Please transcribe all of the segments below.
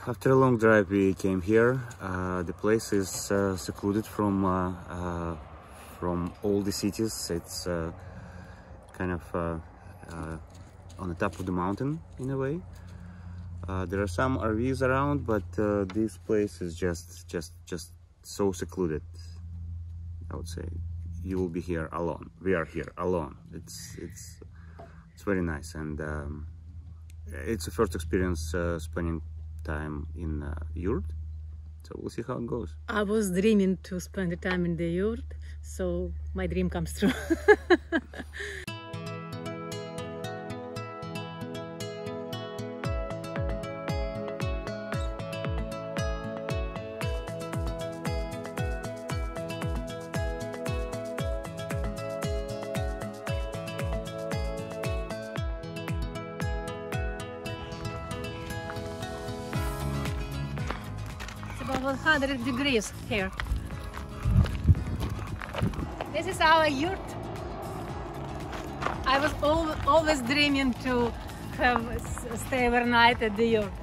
After a long drive, we came here. The place is secluded from all the cities. It's kind of on the top of the mountain in a way. There are some RVs around, but this place is just so secluded. I would say you will be here alone. We are here alone. It's very nice, and it's a first experience spending time in yurt. So we'll see how it goes. I was dreaming to spend the time in the yurt, so my dream comes true. About 100 degrees here. This is our yurt. I was always dreaming to stay overnight at the yurt.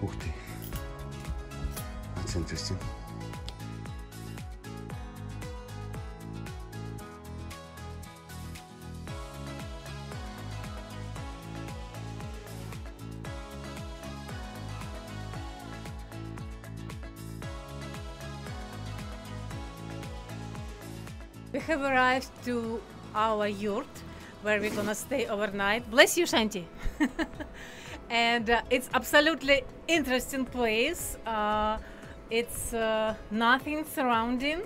Ух ты. That's interesting. We have arrived to our yurt where we're gonna stay overnight. Bless you, Shanti. And it's absolutely interesting place. It's nothing surrounding.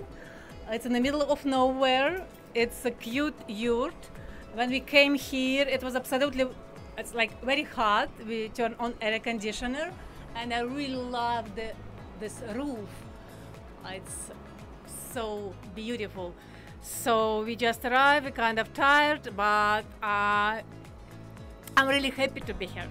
It's in the middle of nowhere. It's a cute yurt. When we came here, it was absolutely, it's like very hot. We turned on air conditioner, and I really love this roof. It's so beautiful. So we just arrived, we're kind of tired, but I'm really happy to be here.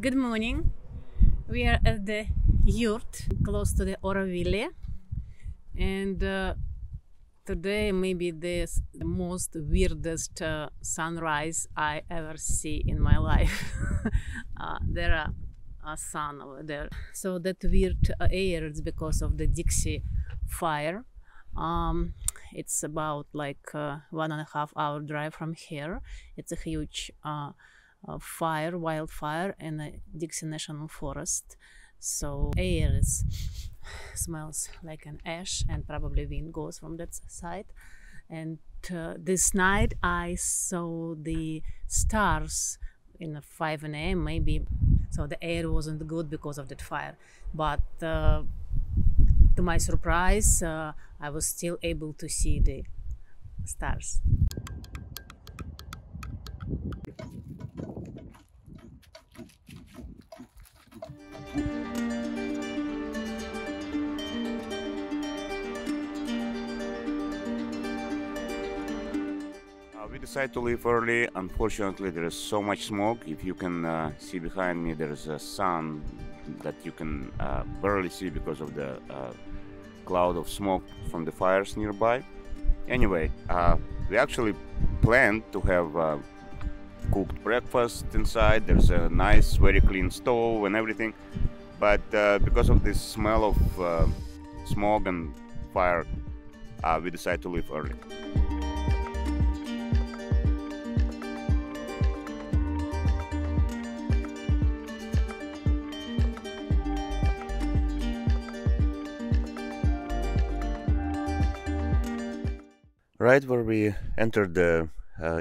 Good morning. We are at the yurt close to the Oroville, and today maybe the most weirdest sunrise I ever see in my life. There are a sun over there. So that weird air is because of the Dixie fire. It's about like 1.5 hour drive from here. It's a huge fire, wildfire in the Dixie National Forest. So air smells like an ash, and probably wind goes from that side. And this night I saw the stars in 5 a.m. maybe. So the air wasn't good because of that fire. But to my surprise, I was still able to see the stars. We decided to leave early. Unfortunately, there is so much smoke. If you can see behind me, there is a sun that you can barely see because of the cloud of smoke from the fires nearby. Anyway, we actually planned to have cooked breakfast inside. There's a nice, very clean stove and everything. But because of this smell of smoke and fire, we decided to leave early. Right where we entered the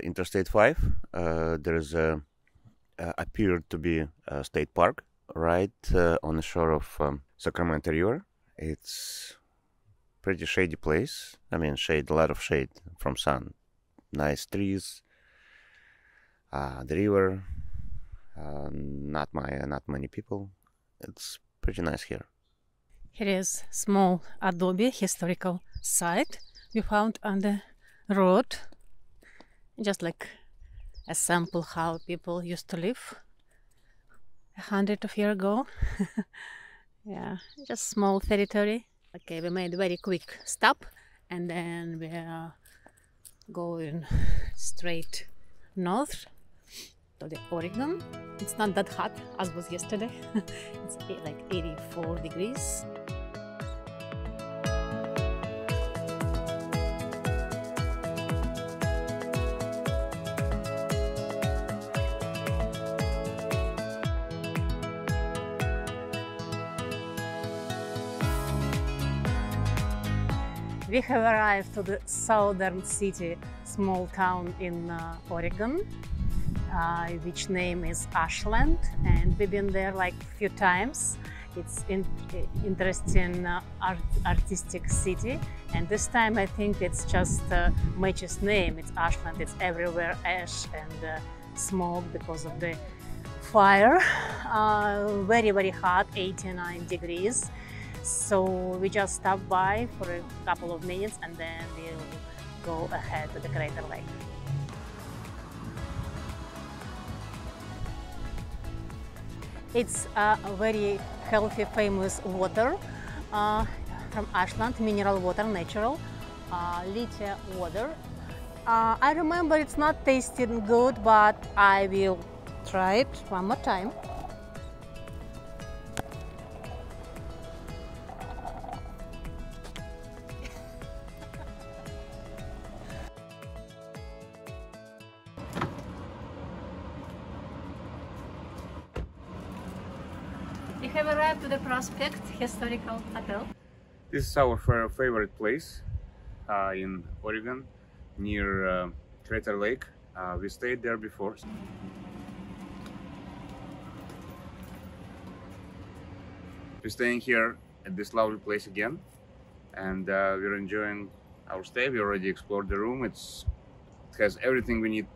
Interstate 5, there's appeared to be a state park right on the shore of Sacramento River, It's pretty shady place. I mean, shade, a lot of shade from sun. Nice trees. The river. Not many people. It's pretty nice here. Here is small adobe historical site we found on the road, just like a sample how people used to live 100 of years ago. Yeah, just small territory. Okay, we made a very quick stop and then we are going straight north to the Oregon. It's not that hot as was yesterday. It's like 84 degrees. We have arrived to the southern city, small town in Oregon, which name is Ashland, and we've been there like a few times. It's interesting artistic city, and this time I think it's just Majesty's name. It's Ashland. It's everywhere ash and smoke because of the fire. Very hot, 89 degrees. So we just stopped by for a couple of minutes and then we'll go ahead to the crater lake. It's a very healthy, famous water from Ashland, mineral water, natural, liter water. I remember it's not tasting good, but I will try it one more time. We have arrived to the Prospect Historical Hotel. This is our favorite place in Oregon, near Crater Lake. We stayed there before. We're staying here at this lovely place again, and we're enjoying our stay. We already explored the room. It has everything we need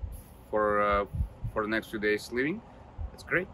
for the next few days living. It's great.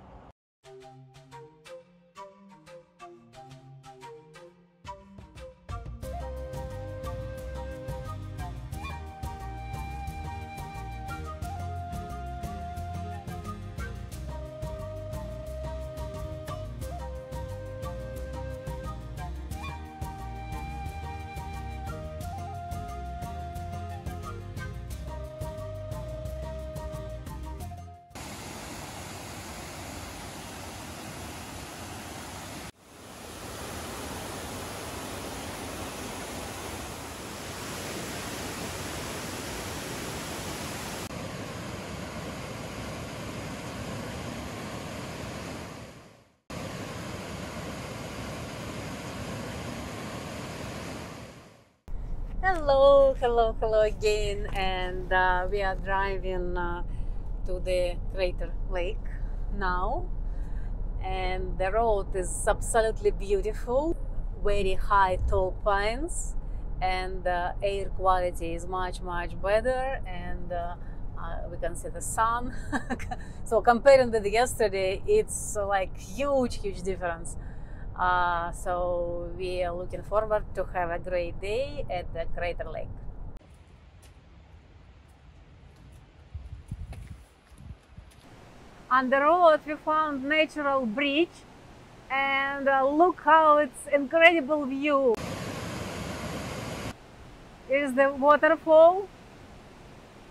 Hello again, and we are driving to the Crater Lake now, and the road is absolutely beautiful, very high tall pines, and air quality is much better, and we can see the sun. So comparing with yesterday, it's like huge difference. So we are looking forward to have a great day at the Crater Lake. On the road we found natural bridge, and look how it's incredible view. Here's the waterfall.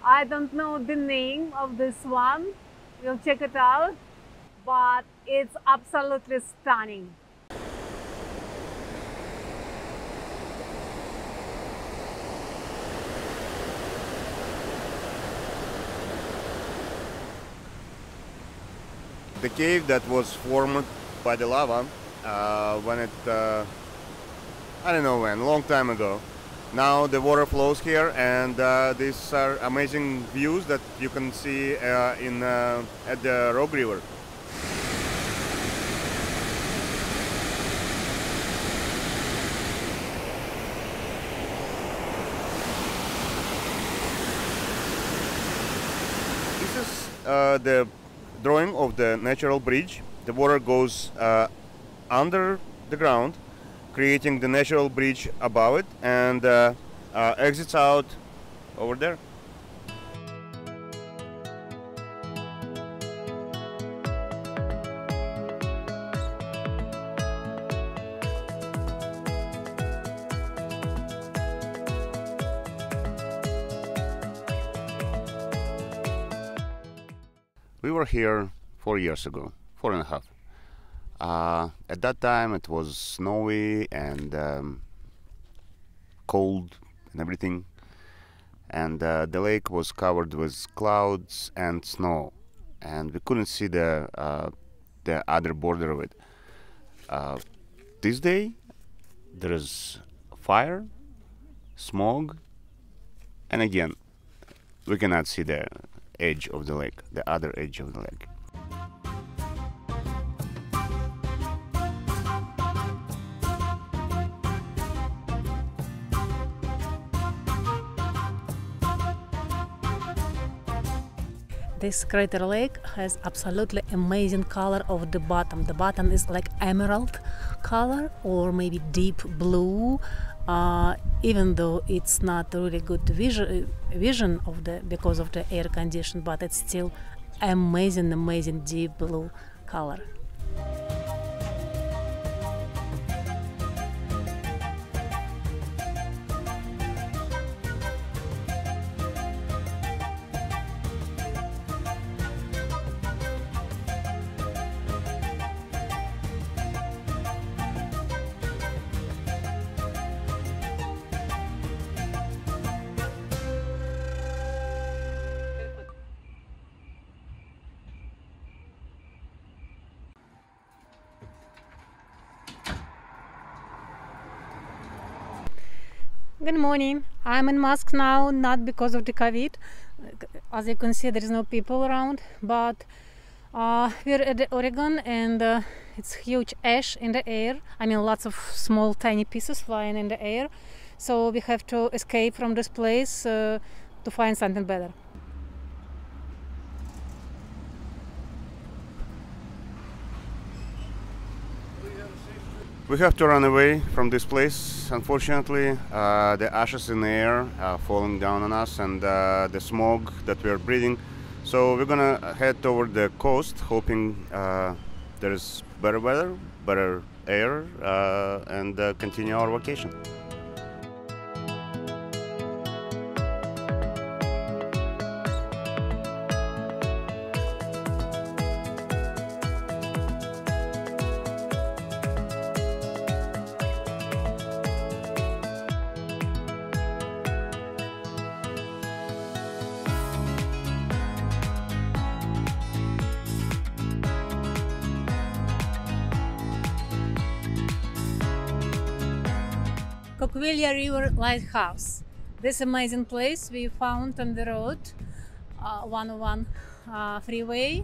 I don't know the name of this one. We'll check it out, but it's absolutely stunning. The cave that was formed by the lava when it, I don't know when, a long time ago. Now the water flows here, and these are amazing views that you can see at the Rogue River. the drawing of the natural bridge. The water goes under the ground, creating the natural bridge above it, and exits out over there. We were here 4 years ago, 4.5. At that time it was snowy and cold and everything, and the lake was covered with clouds and snow, and we couldn't see the other border of it. This day there is fire, smoke, and again we cannot see the edge of the lake, the other edge of the lake. This crater lake has absolutely amazing color of the bottom. The bottom is like emerald color or maybe deep blue. Even though it's not really good vision of because of the air condition, but it's still amazing deep blue color. Good morning. I'm in mask now, not because of the COVID. As you can see, there is no people around, but we're at the Oregon, and it's huge ash in the air. I mean, lots of small, tiny pieces flying in the air. So we have to escape from this place to find something better. We have to run away from this place. Unfortunately, the ashes in the air are falling down on us, and the smoke that we are breathing. So we're gonna head toward the coast, hoping there is better weather, better air, and continue our vacation. Coquilla River Lighthouse. This amazing place we found on the road, 101 freeway.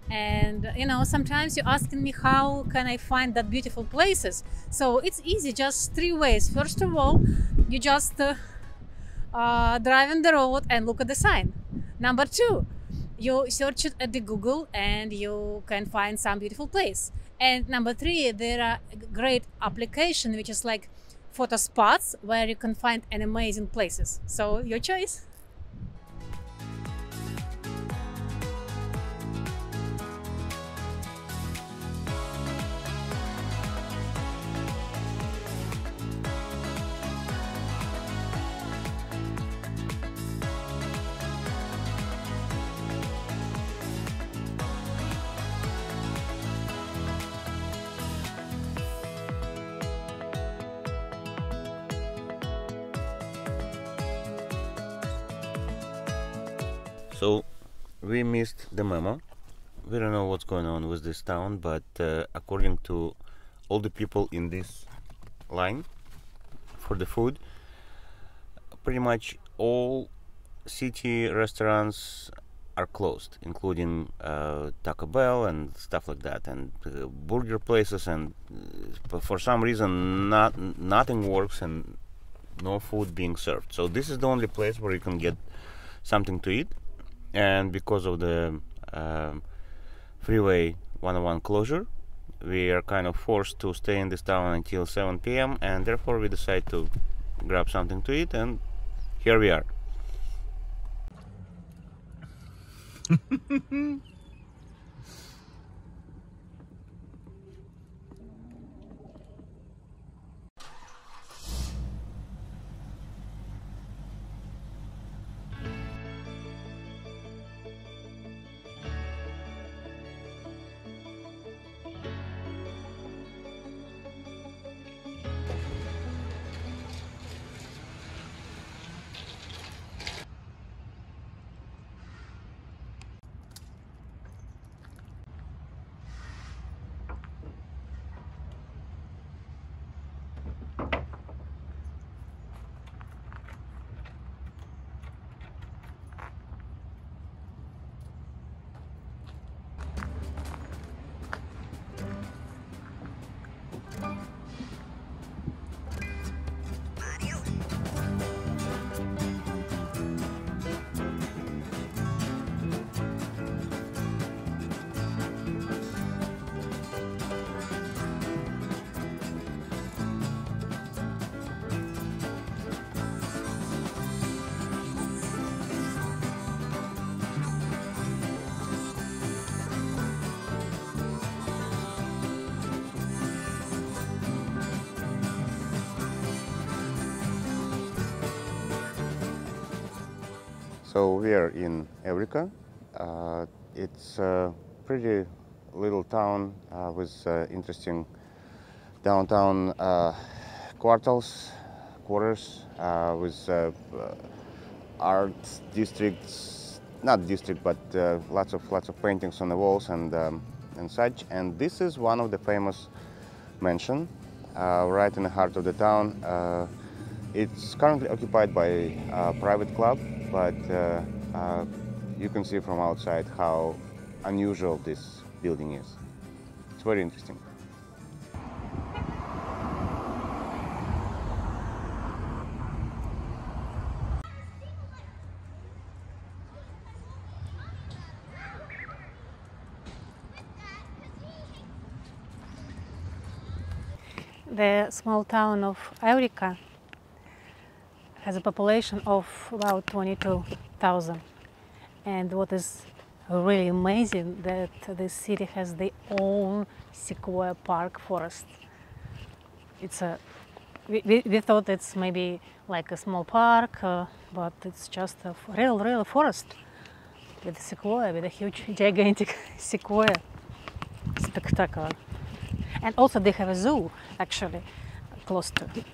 And you know, sometimes you're asking me how can I find that beautiful places. So it's easy, just 3 ways. First of all, you just drive on the road and look at the sign. Number 2, you search it at the Google and you can find some beautiful place. And number 3, there are great application which is like photo spots where you can find an amazing places. So your choice. So we missed the memo. We don't know what's going on with this town, but according to all the people in this line for the food, pretty much all city restaurants are closed, including Taco Bell and stuff like that, and burger places, and for some reason nothing works and no food being served. So this is the only place where you can get something to eat. And because of the freeway 101 closure. We are kind of forced to stay in this town until 7 p.m. and therefore we decide to grab something to eat, and here we are. So we are in Eureka. It's a pretty little town with interesting downtown quarters with art districts, not district, but lots of paintings on the walls and such. And this is one of the famous mansion right in the heart of the town. It's currently occupied by a private club, but you can see from outside how unusual this building is. It's very interesting. The small town of Eureka has a population of about 22,000. And what is really amazing that this city has their own sequoia park forest. It's a we thought it's maybe like a small park, but it's just a real forest with sequoia, with a huge, gigantic sequoia. Spectacular. And also they have a zoo actually close to it.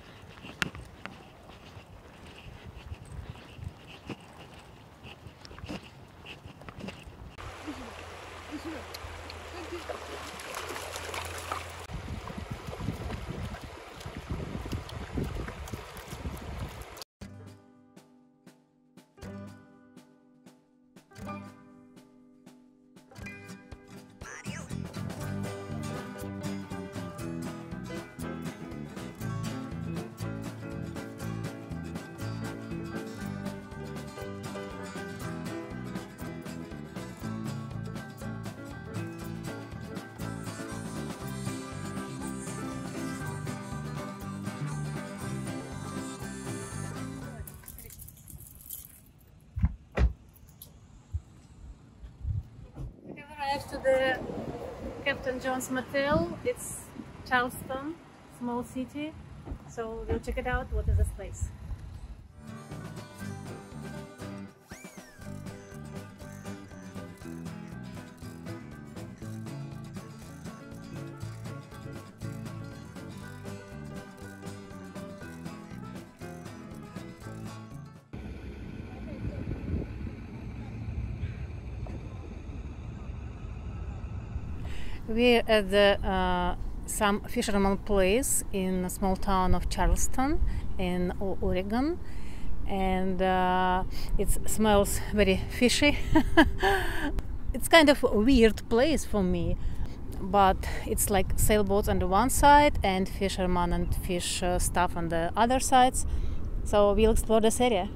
To the Captain John's Motel. It's Charleston, small city. So we'll check it out. What is this place? We're at the some fisherman place in a small town of Charleston in Oregon, and it smells very fishy. It's kind of a weird place for me, but it's like sailboats on the one side and fishermen and fish stuff on the other sides. So we'll explore this area.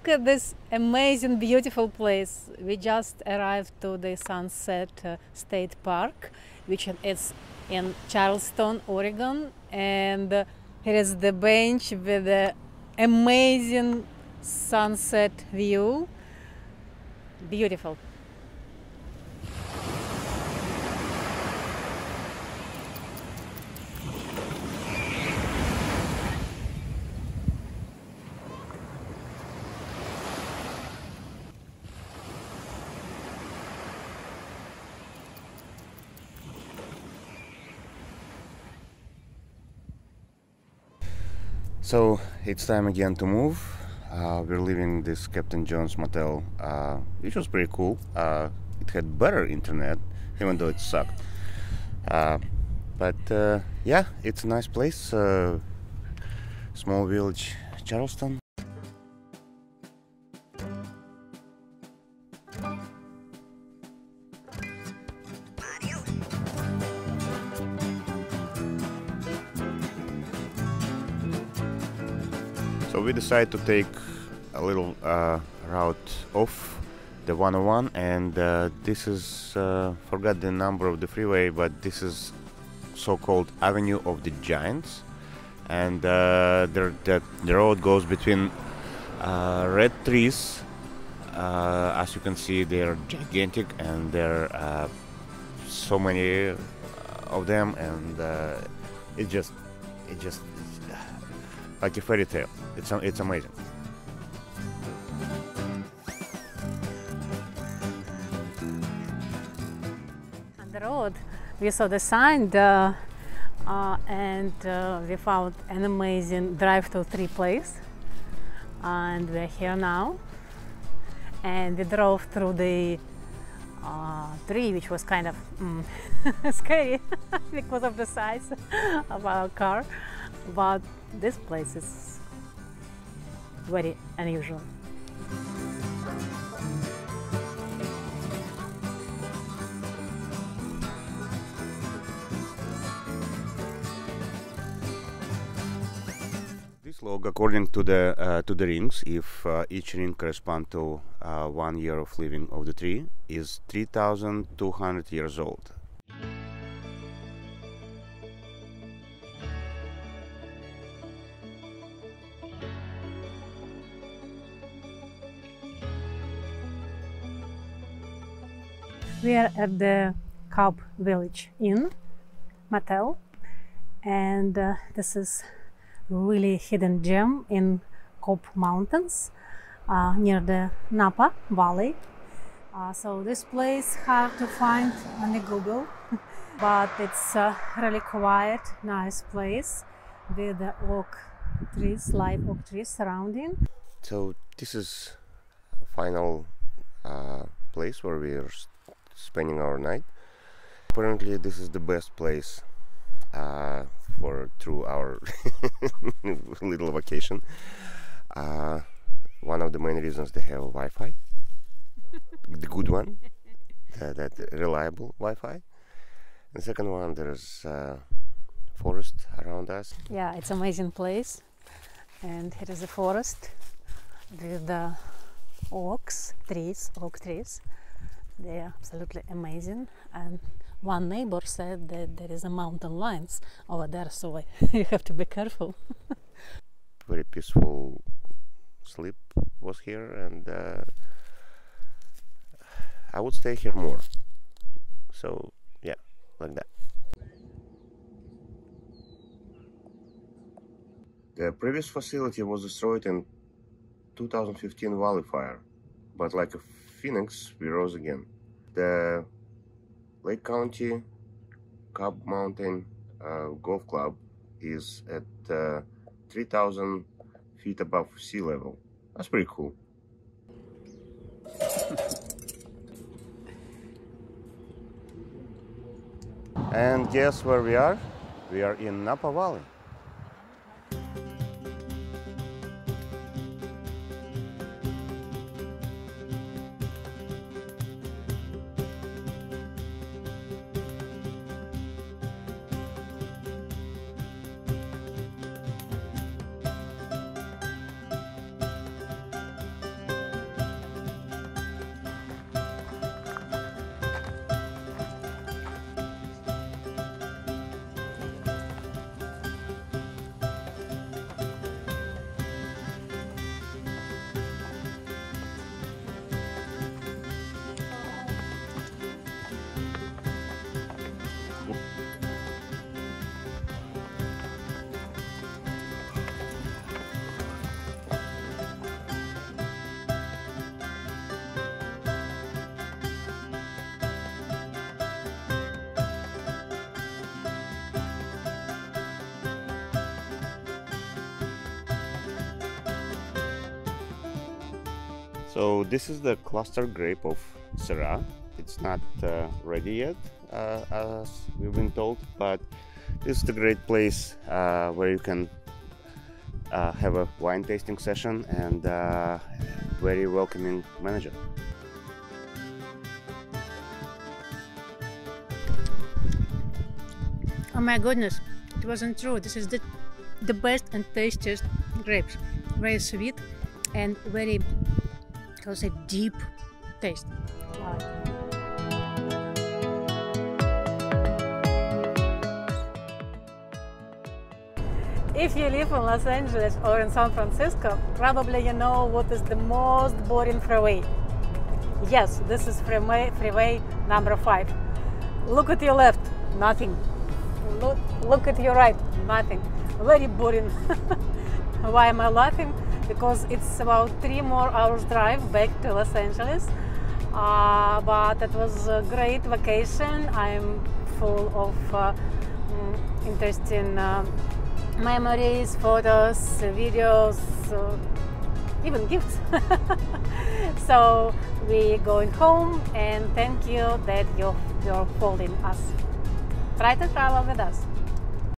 Look at this amazing, beautiful place. We just arrived to the Sunset State Park, which is in Charleston, Oregon. And here is the bench with the amazing sunset view. Beautiful. So it's time again to move. We're leaving this Captain John's motel, which was pretty cool. It had better internet, even though it sucked. But yeah, it's a nice place. Small village, Charleston. So we decided to take a little route off the 101, and this is, forgot the number of the freeway, but this is so-called Avenue of the Giants, and the road goes between red trees. As you can see, they're gigantic, and there are so many of them, and it just like a fairy tale. It's amazing. On the road, we saw the sign, and we found an amazing drive-to-tree place, and we're here now. And we drove through the tree, which was kind of scary because of the size of our car, but this place is very unusual. This log, according to the rings, if each ring corresponds to 1 year of living of the tree, is 3,200 years old. We are at the Cobb Village Inn motel, and this is really hidden gem in Cobb Mountains near the Napa Valley. So this place hard to find on the Google, but it's a really quiet, nice place with the oak trees, live oak trees surrounding. So this is a final place where we are spending our night. Apparently this is the best place through our little vacation. One of the main reasons they have Wi-Fi, the good one, that reliable Wi-Fi. And the second one, there's forest around us. Yeah, it's an amazing place, and here is a forest with the oak trees. They are absolutely amazing, and one neighbor said that there is a mountain lions over there, so you have to be careful. Very peaceful sleep was here, and I would stay here more. So yeah, like that. The previous facility was destroyed in 2015 wildfire, but like a phoenix, we rose again. The Lake County Cobb Mountain Golf Club is at 3,000 feet above sea level. That's pretty cool. And guess where we are? We are in Napa Valley. So this is the cluster grape of Syrah. It's not ready yet, as we've been told, but this is a great place where you can have a wine tasting session and very welcoming manager. Oh my goodness, it wasn't true. This is the best and tastiest grapes. Very sweet and very, how to say, deep taste. Wow. If you live in Los Angeles or in San Francisco, probably you know what is the most boring freeway. Yes, this is freeway number 5. Look at your left, nothing. Look at your right, nothing. Very boring. Why am I laughing? Because it's about 3 more hours drive back to Los Angeles. But it was a great vacation. I'm full of interesting memories, photos, videos, even gifts. So we're going home, and thank you that you're following us. Try to travel with us.